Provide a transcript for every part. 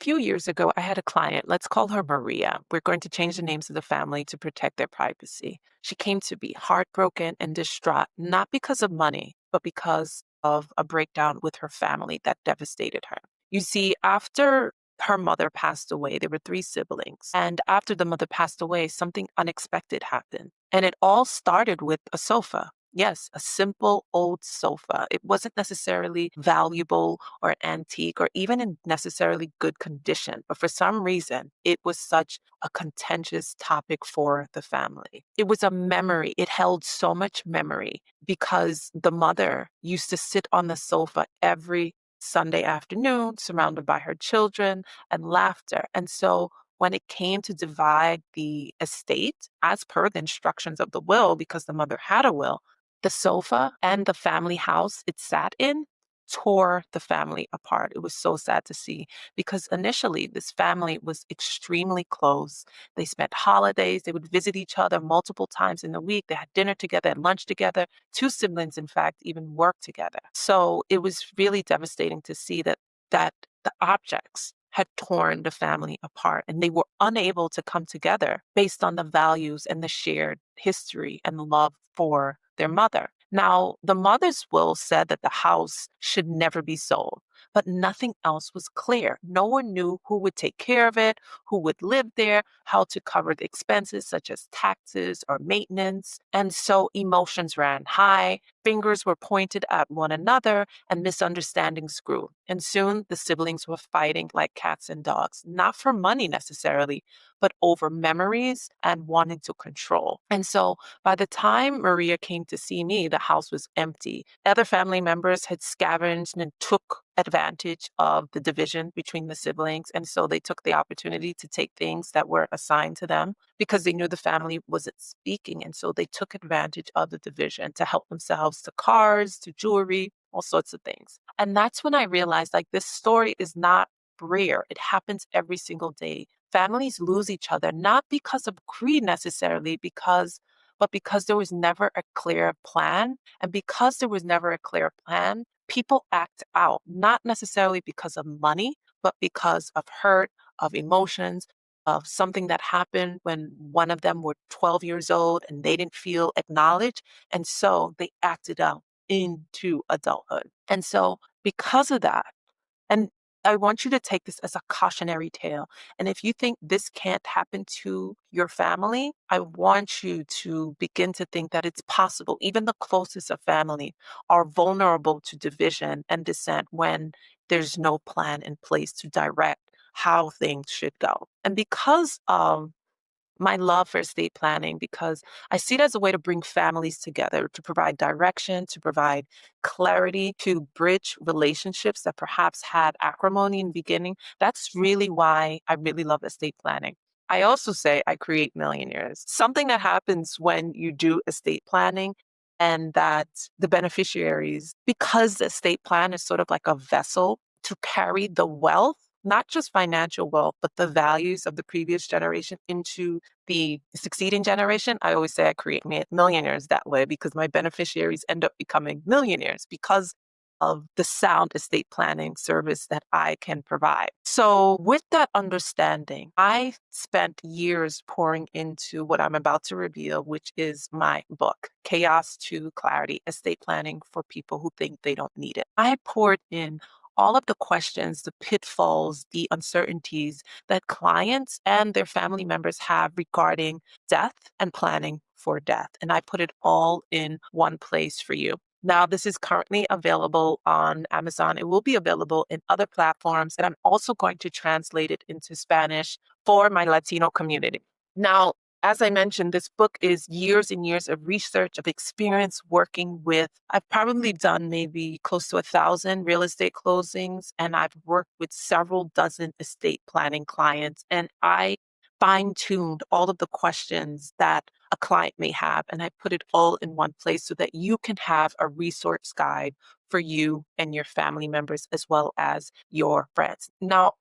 Few years ago, I had a client, let's call her Maria. We're going to change the names of the family to protect their privacy. She came to be heartbroken and distraught, not because of money, but because of a breakdown with her family that devastated her. You see, after her mother passed away, there were three siblings. And after the mother passed away, something unexpected happened. And it all started with a sofa. Yes, a simple old sofa. It wasn't necessarily valuable or antique or even in necessarily good condition. But for some reason, it was such a contentious topic for the family. It was a memory. It held so much memory because the mother used to sit on the sofa every Sunday afternoon, surrounded by her children and laughter. And so when it came to divide the estate, as per the instructions of the will, because the mother had a will, the sofa and the family house it sat in tore the family apart. It was so sad to see because initially this family was extremely close. They spent holidays, they would visit each other multiple times in the week. They had dinner together and lunch together. Two siblings, in fact, even worked together. So it was really devastating to see that the objects had torn the family apart and they were unable to come together based on the values and the shared history and love for their mother. Now, the mother's will said that the house should never be sold, but nothing else was clear. No one knew who would take care of it, who would live there, how to cover the expenses such as taxes or maintenance. And so emotions ran high, fingers were pointed at one another, and misunderstandings grew. And soon the siblings were fighting like cats and dogs, not for money necessarily, but over memories and wanting to control. And so by the time Maria came to see me, the house was empty. Other family members had scavenged and took advantage of the division between the siblings. And so they took the opportunity to take things that were assigned to them because they knew the family wasn't speaking. And so they took advantage of the division to help themselves to cars, to jewelry, all sorts of things. And that's when I realized like this story is not rare. It happens every single day. Families lose each other, not because of greed necessarily, but because there was never a clear plan. And because there was never a clear plan, people act out, not necessarily because of money, but because of hurt, of emotions, of something that happened when one of them were 12 years old and they didn't feel acknowledged. And so they acted out into adulthood. And so because of that, and I want you to take this as a cautionary tale. And if you think this can't happen to your family, I want you to begin to think that it's possible. Even the closest of family are vulnerable to division and dissent when there's no plan in place to direct how things should go. And because of my love for estate planning because I see it as a way to bring families together, to provide direction, to provide clarity, to bridge relationships that perhaps had acrimony in the beginning. That's really why I really love estate planning. I also say I create millionaires. Something that happens when you do estate planning and that the beneficiaries, because the estate plan is sort of like a vessel to carry the wealth, not just financial wealth, but the values of the previous generation into the succeeding generation. I always say I create millionaires that way because my beneficiaries end up becoming millionaires because of the sound estate planning service that I can provide. So, with that understanding, I spent years pouring into what I'm about to reveal, which is my book, Chaos to Clarity Estate Planning for People Who Think They Don't Need It. I poured in all of the questions, the pitfalls, the uncertainties that clients and their family members have regarding death and planning for death. And I put it all in one place for you. Now, this is currently available on Amazon. It will be available in other platforms, and I'm also going to translate it into Spanish for my Latino community. Now, as I mentioned, this book is years and years of research, of experience working with, I've probably done maybe close to 1,000 real estate closings, and I've worked with several dozen estate planning clients, and I fine-tuned all of the questions that a client may have, and I put it all in one place so that you can have a resource guide for you and your family members as well as your friends. Now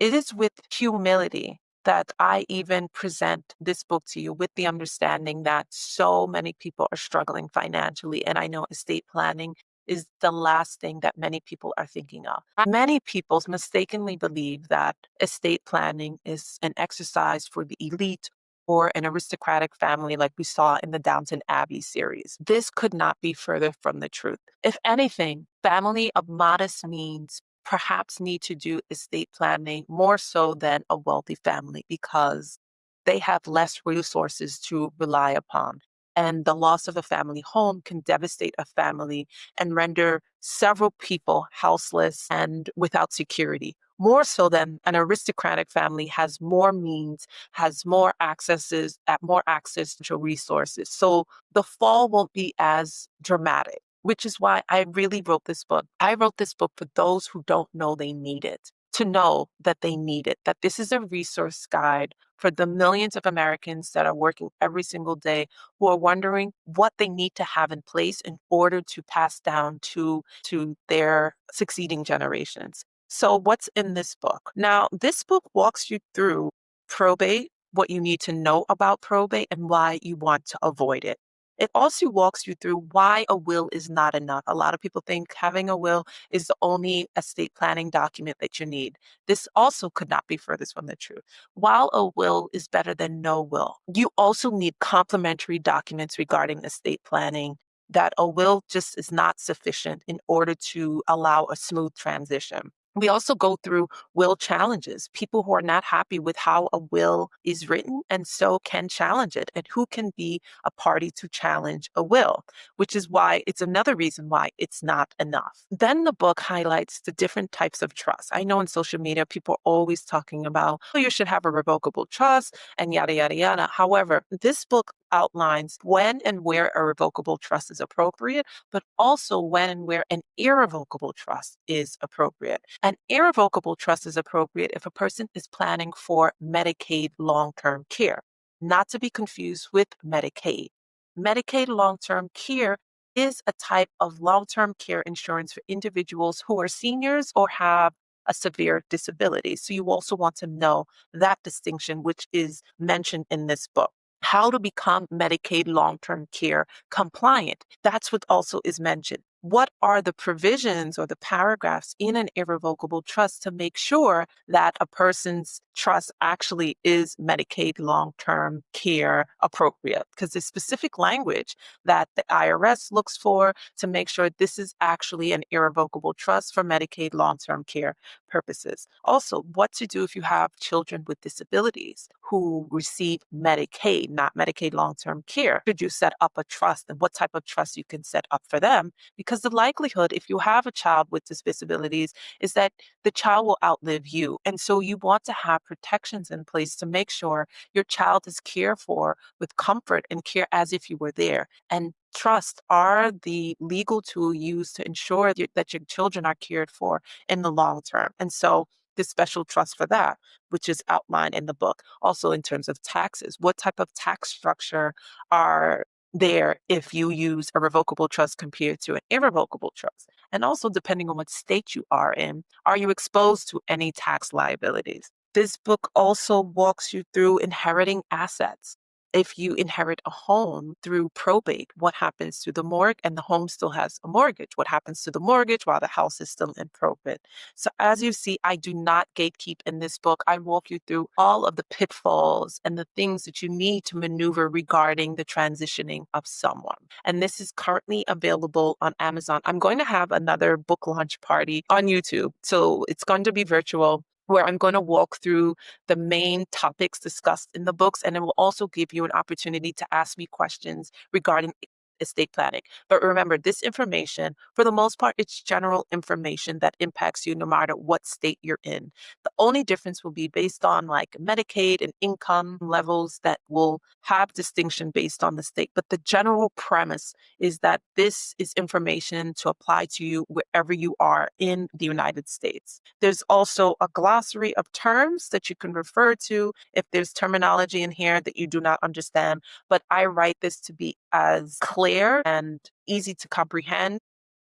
it is with humility that I even present this book to you with the understanding that so many people are struggling financially. And I know estate planning is the last thing that many people are thinking of. Many people mistakenly believe that estate planning is an exercise for the elite or an aristocratic family like we saw in the Downton Abbey series. This could not be further from the truth. If anything, family of modest means perhaps need to do estate planning more so than a wealthy family because they have less resources to rely upon. And the loss of a family home can devastate a family and render several people houseless and without security. More so than an aristocratic family has more means, has more access to resources. So the fall won't be as dramatic, which is why I really wrote this book. I wrote this book for those who don't know they need it, to know that they need it, that this is a resource guide for the millions of Americans that are working every single day who are wondering what they need to have in place in order to pass down to their succeeding generations. So, what's in this book? Now, this book walks you through probate, what you need to know about probate, and why you want to avoid it. It also walks you through why a will is not enough. A lot of people think having a will is the only estate planning document that you need. This also could not be furthest from the truth. While a will is better than no will, you also need complementary documents regarding estate planning. That a will just is not sufficient in order to allow a smooth transition. We also go through will challenges, people who are not happy with how a will is written and so can challenge it, and who can be a party to challenge a will, which is why it's another reason why it's not enough. Then the book highlights the different types of trust. I know in social media, people are always talking about, oh, you should have a revocable trust and yada, yada, yada. However, this book outlines when and where a revocable trust is appropriate, but also when and where an irrevocable trust is appropriate. An irrevocable trust is appropriate if a person is planning for Medicaid long term care, not to be confused with Medicaid. Medicaid long term care is a type of long term care insurance for individuals who are seniors or have a severe disability. So you also want to know that distinction, which is mentioned in this book. How to become Medicaid long term care compliant. That's what also is mentioned. What are the provisions or the paragraphs in an irrevocable trust to make sure that a person's trust actually is Medicaid long term care appropriate? Because there's specific language that the IRS looks for to make sure this is actually an irrevocable trust for Medicaid long term care purposes. Also, what to do if you have children with disabilities who receive Medicaid, not Medicaid long term care. Should you set up a trust, and what type of trust you can set up for them? Because the likelihood, if you have a child with disabilities, is that the child will outlive you. And so you want to have protections in place to make sure your child is cared for with comfort and care as if you were there. And trusts are the legal tool used to ensure that your children are cared for in the long term. And so this special trust for that, which is outlined in the book. Also, in terms of taxes, what type of tax structure are there if you use a revocable trust compared to an irrevocable trust? And also, depending on what state you are in, are you exposed to any tax liabilities? This book also walks you through inheriting assets. If you inherit a home through probate, what happens to the mortgage? And the home still has a mortgage. What happens to the mortgage while the house is still in probate? So, as you see, I do not gatekeep in this book. I walk you through all of the pitfalls and the things that you need to maneuver regarding the transitioning of someone. And this is currently available on Amazon. I'm going to have another book launch party on YouTube. So, it's going to be virtual, where I'm going to walk through the main topics discussed in the books, and it will also give you an opportunity to ask me questions regarding estate planning. But remember, this information, for the most part, it's general information that impacts you no matter what state you're in. The only difference will be based on like Medicaid and income levels that will have distinction based on the state. But the general premise is that this is information to apply to you wherever you are in the United States. There's also a glossary of terms that you can refer to if there's terminology in here that you do not understand. But I write this to be as clear and easy to comprehend,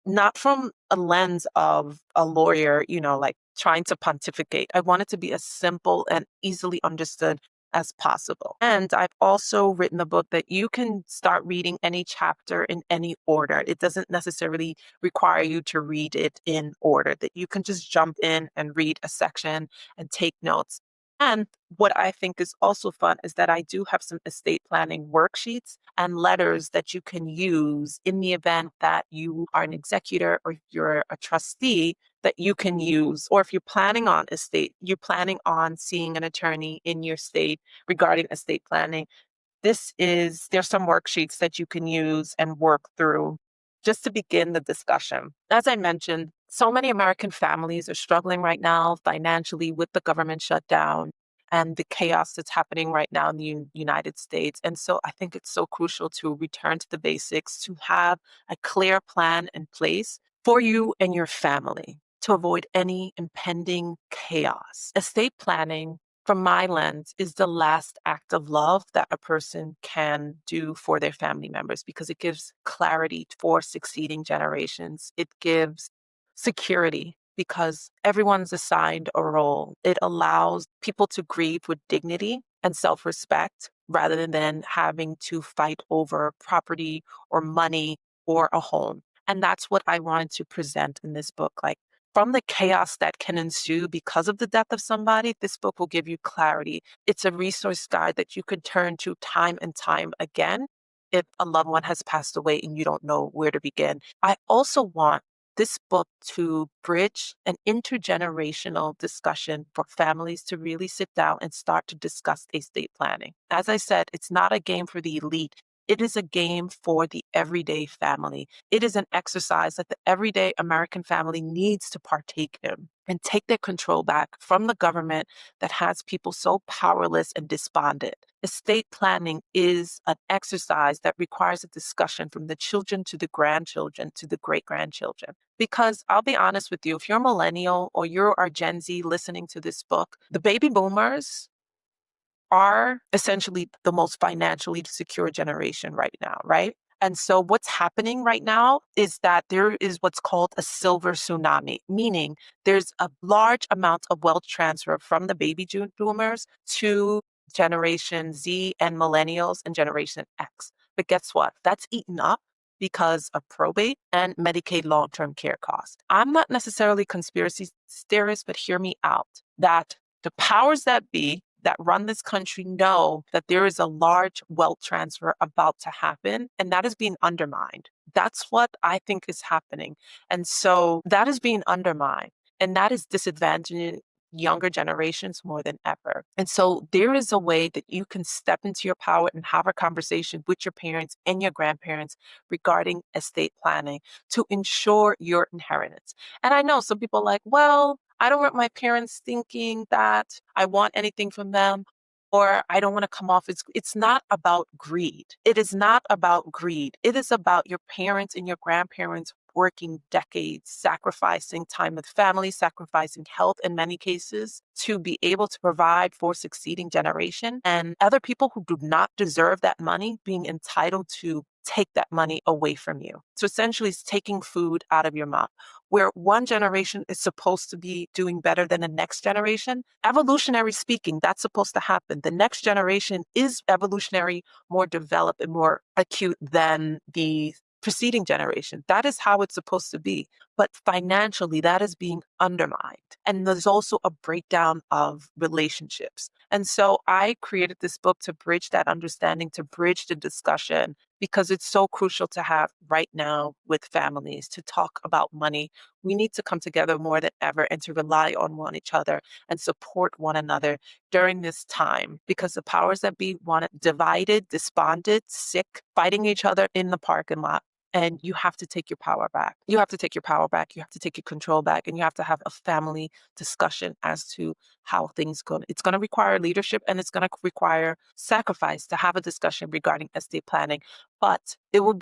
not from a lens of a lawyer, like trying to pontificate. I want it to be as simple and easily understood as possible. And I've also written a book that you can start reading any chapter in any order. It doesn't necessarily require you to read it in order, that you can just jump in and read a section and take notes. And what I think is also fun is that I do have some estate planning worksheets and letters that you can use in the event that you are an executor or you're a trustee, that you can use, or if you're planning on seeing an attorney in your state regarding estate planning, there's some worksheets that you can use and work through just to begin the discussion. As I mentioned, so many American families are struggling right now financially with the government shutdown and the chaos that's happening right now in the United States. And so I think it's so crucial to return to the basics, to have a clear plan in place for you and your family to avoid any impending chaos. Estate planning, from my lens, is the last act of love that a person can do for their family members because it gives clarity for succeeding generations. It gives security because everyone's assigned a role. It allows people to grieve with dignity and self respect rather than having to fight over property or money or a home. And that's what I wanted to present in this book. Like, from the chaos that can ensue because of the death of somebody, this book will give you clarity. It's a resource guide that you could turn to time and time again if a loved one has passed away and you don't know where to begin. I also want this book to bridge an intergenerational discussion for families to really sit down and start to discuss estate planning. As I said, it's not a game for the elite. It is a game for the everyday family. It is an exercise that the everyday American family needs to partake in and take their control back from the government that has people so powerless and despondent. Estate planning is an exercise that requires a discussion from the children to the grandchildren to the great grandchildren. Because I'll be honest with you, if you're a millennial or you're a Gen Z listening to this book, the baby boomers are essentially the most financially secure generation right now, right? And so what's happening right now is that there is what's called a silver tsunami, meaning there's a large amount of wealth transfer from the boomers to Generation Z and millennials and Generation X. But guess what? That's eaten up because of probate and Medicaid long-term care costs. I'm not necessarily conspiracy theorist, but hear me out, that the powers that be that run this country know that there is a large wealth transfer about to happen, and that is being undermined. That's what I think is happening. And so that is being undermined, and that is disadvantaging younger generations more than ever. And so there is a way that you can step into your power and have a conversation with your parents and your grandparents regarding estate planning to ensure your inheritance. And I know some people are like, well, I don't want my parents thinking that I want anything from them, or I don't want to come off as, it's not about greed. It is not about greed. It is about your parents and your grandparents working decades, sacrificing time with family, sacrificing health in many cases to be able to provide for succeeding generation, and other people who do not deserve that money being entitled to take that money away from you. So essentially it's taking food out of your mouth. Where one generation is supposed to be doing better than the next generation, evolutionary speaking, that's supposed to happen. The next generation is evolutionary, more developed and more acute than the preceding generation. That is how it's supposed to be. But financially, that is being undermined. And there's also a breakdown of relationships. And so I created this book to bridge that understanding, to bridge the discussion, because it's so crucial to have right now with families to talk about money. We need to come together more than ever and to rely on one each other and support one another during this time, because the powers that be want it divided, despondent, sick, fighting each other in the parking lot. And you have to take your power back. You have to take your power back. You have to take your control back. And you have to have a family discussion as to how things go. It's going to require leadership and it's going to require sacrifice to have a discussion regarding estate planning. But you will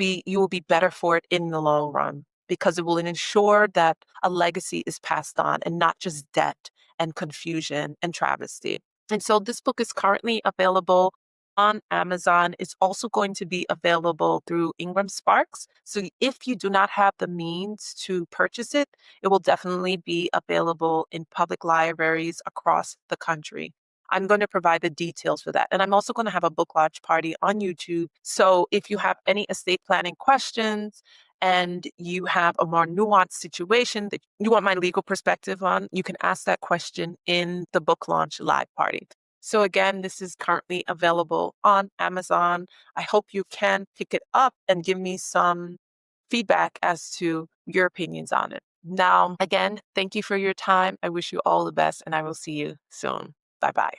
be better for it in the long run, because it will ensure that a legacy is passed on and not just debt and confusion and travesty. And so this book is currently available on Amazon. It's also going to be available through Ingram Sparks. So if you do not have the means to purchase it, it will definitely be available in public libraries across the country. I'm going to provide the details for that. And I'm also going to have a book launch party on YouTube. So if you have any estate planning questions and you have a more nuanced situation that you want my legal perspective on, you can ask that question in the book launch live party. So again, this is currently available on Amazon. I hope you can pick it up and give me some feedback as to your opinions on it. Now, again, thank you for your time. I wish you all the best, and I will see you soon. Bye bye.